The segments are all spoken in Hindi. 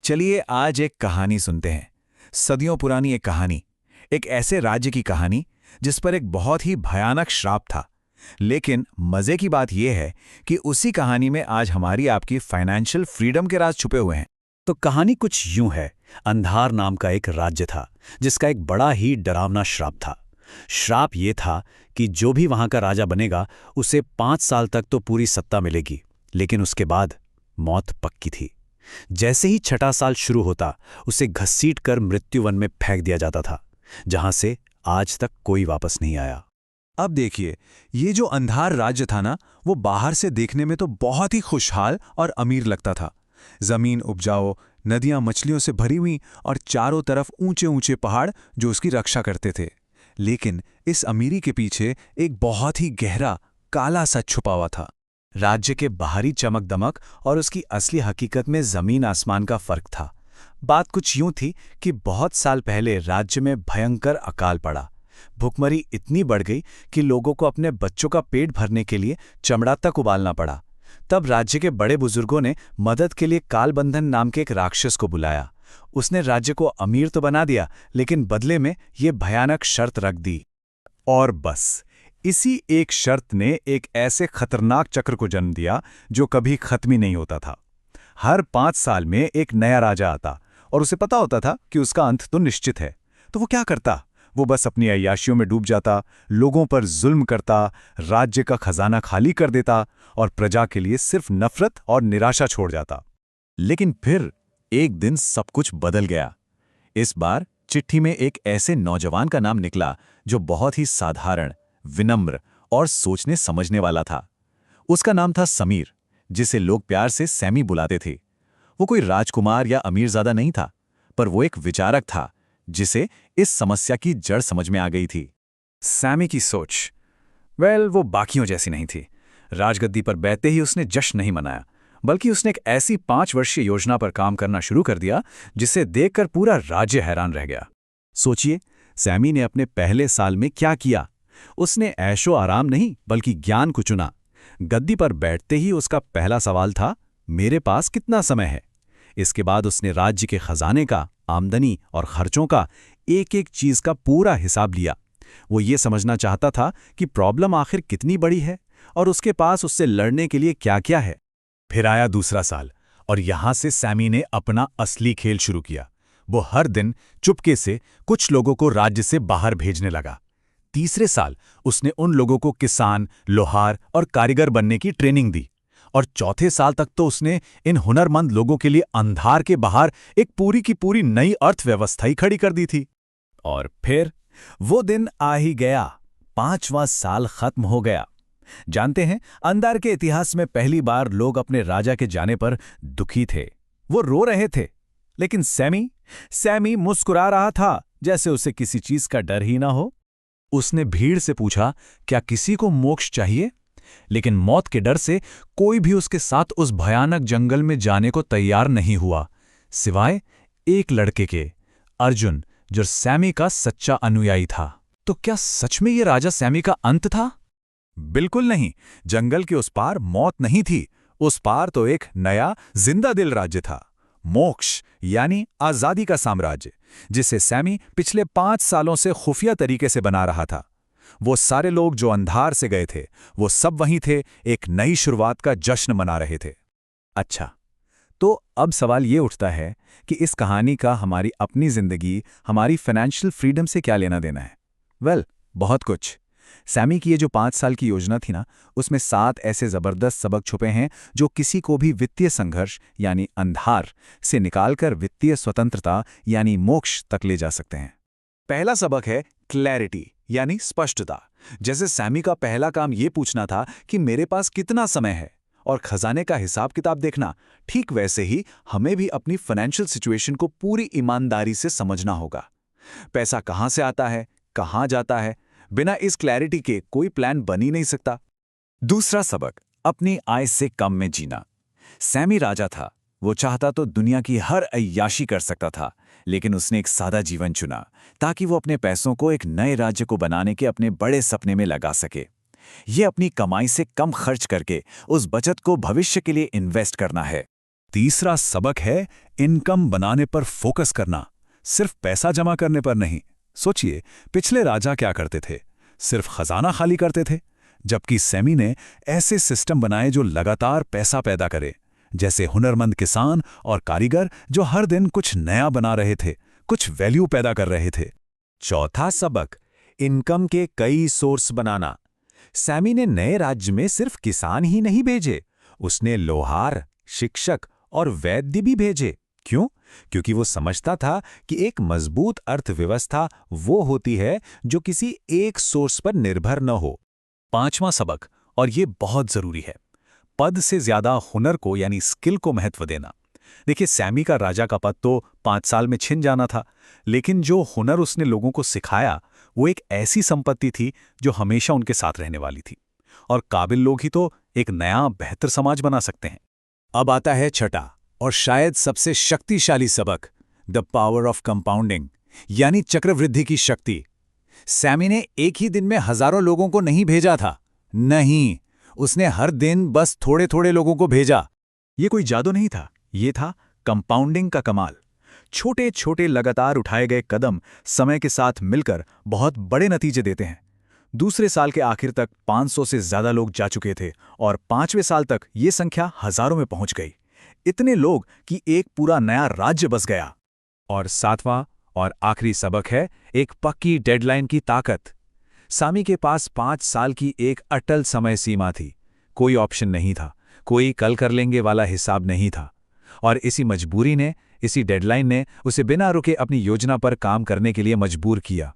चलिए आज एक कहानी सुनते हैं। सदियों पुरानी एक कहानी, एक ऐसे राज्य की कहानी जिस पर एक बहुत ही भयानक श्राप था। लेकिन मजे की बात यह है कि उसी कहानी में आज हमारी आपकी फाइनेंशियल फ्रीडम के राज छुपे हुए हैं। तो कहानी कुछ यूं है। अंधार नाम का एक राज्य था जिसका एक बड़ा ही डरावना श्राप था। श्राप ये था कि जो भी वहां का राजा बनेगा उसे 5 साल तक तो पूरी सत्ता मिलेगी, लेकिन उसके बाद मौत पक्की थी। जैसे ही 6वां साल शुरू होता उसे घसीट कर मृत्युवन में फेंक दिया जाता था, जहां से आज तक कोई वापस नहीं आया। अब देखिए, ये जो अंधार राज्य था ना, वो बाहर से देखने में तो बहुत ही खुशहाल और अमीर लगता था। जमीन उपजाऊ, नदियां मछलियों से भरी हुई और चारों तरफ ऊंचे ऊंचे पहाड़ जो उसकी रक्षा करते थे। लेकिन इस अमीरी के पीछे एक बहुत ही गहरा काला सा छुपा हुआ था। राज्य के बाहरी चमक दमक और उसकी असली हकीकत में जमीन आसमान का फर्क था। बात कुछ यूं थी कि बहुत साल पहले राज्य में भयंकर अकाल पड़ा। भूखमरी इतनी बढ़ गई कि लोगों को अपने बच्चों का पेट भरने के लिए चमड़ा तक उबालना पड़ा। तब राज्य के बड़े बुजुर्गों ने मदद के लिए कालबंधन नाम के एक राक्षस को बुलाया। उसने राज्य को अमीर तो बना दिया, लेकिन बदले में ये भयानक शर्त रख दी। और बस इसी एक शर्त ने एक ऐसे खतरनाक चक्र को जन्म दिया जो कभी खत्म ही नहीं होता था। हर 5 साल में एक नया राजा आता और उसे पता होता था कि उसका अंत तो निश्चित है। तो वो क्या करता? वो बस अपनी अय्याशियों में डूब जाता, लोगों पर जुल्म करता, राज्य का खजाना खाली कर देता और प्रजा के लिए सिर्फ नफरत और निराशा छोड़ जाता। लेकिन फिर एक दिन सब कुछ बदल गया। इस बार चिट्ठी में एक ऐसे नौजवान का नाम निकला जो बहुत ही साधारण, विनम्र और सोचने समझने वाला था। उसका नाम था समीर, जिसे लोग प्यार से सैमी बुलाते थे। वो कोई राजकुमार या अमीरजादा नहीं था, पर वो एक विचारक था जिसे इस समस्या की जड़ समझ में आ गई थी। सैमी की सोच, वो बाकियों जैसी नहीं थी। राजगद्दी पर बैठते ही उसने जश्न नहीं मनाया, बल्कि उसने एक ऐसी 5 वर्षीय योजना पर काम करना शुरू कर दिया जिसे देखकर पूरा राज्य हैरान रह गया। सोचिए, सैमी ने अपने पहले साल में क्या किया। उसने ऐशो आराम नहीं बल्कि ज्ञान को चुना। गद्दी पर बैठते ही उसका पहला सवाल था, मेरे पास कितना समय है। इसके बाद उसने राज्य के खजाने का, आमदनी और खर्चों का एक एक चीज का पूरा हिसाब लिया। वो ये समझना चाहता था कि प्रॉब्लम आखिर कितनी बड़ी है और उसके पास उससे लड़ने के लिए क्या-क्या है। फिर आया दूसरा साल और यहां से सैमी ने अपना असली खेल शुरू किया। वो हर दिन चुपके से कुछ लोगों को राज्य से बाहर भेजने लगा। तीसरे साल उसने उन लोगों को किसान, लोहार और कारीगर बनने की ट्रेनिंग दी। और चौथे साल तक तो उसने इन हुनरमंद लोगों के लिए अंधार के बाहर एक पूरी की पूरी नई अर्थव्यवस्था ही खड़ी कर दी थी। और फिर वो दिन आ ही गया। 5वां साल खत्म हो गया। जानते हैं, अंधार के इतिहास में पहली बार लोग अपने राजा के जाने पर दुखी थे। वो रो रहे थे, लेकिन सैमी मुस्कुरा रहा था, जैसे उसे किसी चीज का डर ही ना हो। उसने भीड़ से पूछा, क्या किसी को मोक्ष चाहिए? लेकिन मौत के डर से कोई भी उसके साथ उस भयानक जंगल में जाने को तैयार नहीं हुआ, सिवाय एक लड़के के, अर्जुन, जो सैमी का सच्चा अनुयायी था। तो क्या सच में ये राजा सैमी का अंत था? बिल्कुल नहीं। जंगल के उस पार मौत नहीं थी। उस पार तो एक नया जिंदा दिल राज्य था, मोक्ष यानी आजादी का साम्राज्य, जिसे सैमी पिछले 5 सालों से खुफिया तरीके से बना रहा था। वो सारे लोग जो अंधार से गए थे, वो सब वहीं थे, एक नई शुरुआत का जश्न मना रहे थे। अच्छा, तो अब सवाल ये उठता है कि इस कहानी का हमारी अपनी जिंदगी, हमारी फाइनेंशियल फ्रीडम से क्या लेना देना है? बहुत कुछ। सैमी की ये जो 5 साल की योजना थी ना, उसमें 7 ऐसे जबरदस्त सबक छुपे हैं जो किसी को भी वित्तीय संघर्ष यानी अंधार से निकालकर वित्तीय स्वतंत्रता यानी मोक्ष तक ले जा सकते हैं। पहला सबक है क्लैरिटी यानी स्पष्टता। जैसे सैमी का पहला काम ये पूछना था कि मेरे पास कितना समय है और खजाने का हिसाब किताब देखना, ठीक वैसे ही हमें भी अपनी फाइनेंशियल सिचुएशन को पूरी ईमानदारी से समझना होगा। पैसा कहां से आता है, कहां जाता है, बिना इस क्लैरिटी के कोई प्लान बन ही नहीं सकता। दूसरा सबक, अपनी आय से कम में जीना। सैमी राजा था, वो चाहता तो दुनिया की हर अय्याशी कर सकता था, लेकिन उसने एक सादा जीवन चुना ताकि वो अपने पैसों को एक नए राज्य को बनाने के अपने बड़े सपने में लगा सके। ये अपनी कमाई से कम खर्च करके उस बचत को भविष्य के लिए इन्वेस्ट करना है। तीसरा सबक है इनकम बनाने पर फोकस करना, सिर्फ पैसा जमा करने पर नहीं। सोचिए, पिछले राजा क्या करते थे? सिर्फ खजाना खाली करते थे, जबकि सैमी ने ऐसे सिस्टम बनाए जो लगातार पैसा पैदा करे, जैसे हुनरमंद किसान और कारीगर जो हर दिन कुछ नया बना रहे थे, कुछ वैल्यू पैदा कर रहे थे। चौथा सबक, इनकम के कई सोर्स बनाना। सैमी ने नए राज्य में सिर्फ किसान ही नहीं भेजे, उसने लोहार, शिक्षक और वैद्य भी भेजे। क्यों? क्योंकि वो समझता था कि एक मजबूत अर्थव्यवस्था वो होती है जो किसी एक सोर्स पर निर्भर न हो। पांचवां सबक, और ये बहुत जरूरी है, पद से ज्यादा हुनर को यानी स्किल को महत्व देना। देखिए, सैमी का राजा का पद तो 5 साल में छिन जाना था, लेकिन जो हुनर उसने लोगों को सिखाया वो एक ऐसी संपत्ति थी जो हमेशा उनके साथ रहने वाली थी। और काबिल लोग ही तो एक नया बेहतर समाज बना सकते हैं। अब आता है छठा और शायद सबसे शक्तिशाली सबक, द पावर ऑफ कंपाउंडिंग, यानी चक्रवृद्धि की शक्ति। सैमी ने एक ही दिन में हजारों लोगों को नहीं भेजा था, नहीं, उसने हर दिन बस थोड़े थोड़े लोगों को भेजा। ये कोई जादू नहीं था, ये था कंपाउंडिंग का कमाल। छोटे छोटे लगातार उठाए गए कदम समय के साथ मिलकर बहुत बड़े नतीजे देते हैं। दूसरे साल के आखिर तक 500 से ज्यादा लोग जा चुके थे और 5वें साल तक ये संख्या हजारों में पहुंच गई। इतने लोग कि एक पूरा नया राज्य बस गया। और सातवां और आखिरी सबक है एक पक्की डेडलाइन की ताकत। सैमी के पास 5 साल की एक अटल समय सीमा थी, कोई ऑप्शन नहीं था, कोई कल कर लेंगे वाला हिसाब नहीं था। और इसी मजबूरी ने, इसी डेडलाइन ने उसे बिना रुके अपनी योजना पर काम करने के लिए मजबूर किया।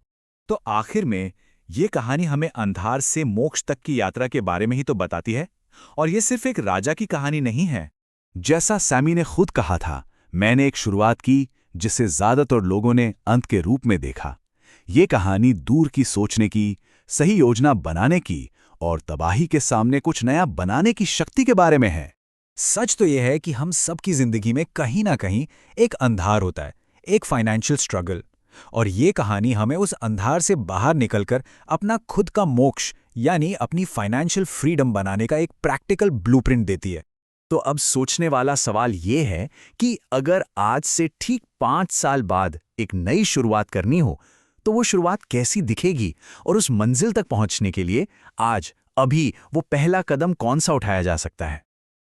तो आखिर में ये कहानी हमें अंधार से मोक्ष तक की यात्रा के बारे में ही तो बताती है। और ये सिर्फ एक राजा की कहानी नहीं है। जैसा सैमी ने खुद कहा था, मैंने एक शुरुआत की जिसे ज्यादातर लोगों ने अंत के रूप में देखा। ये कहानी दूर की सोचने की, सही योजना बनाने की और तबाही के सामने कुछ नया बनाने की शक्ति के बारे में है। सच तो यह है कि हम सबकी जिंदगी में कहीं ना कहीं एक अंधार होता है, एक फाइनेंशियल स्ट्रगल। और ये कहानी हमें उस अंधार से बाहर निकलकर अपना खुद का मोक्ष यानी अपनी फाइनेंशियल फ्रीडम बनाने का एक प्रैक्टिकल ब्लूप्रिंट देती है। तो अब सोचने वाला सवाल ये है कि अगर आज से ठीक 5 साल बाद एक नई शुरुआत करनी हो तो वो शुरुआत कैसी दिखेगी, और उस मंजिल तक पहुंचने के लिए आज, अभी वो पहला कदम कौन सा उठाया जा सकता है?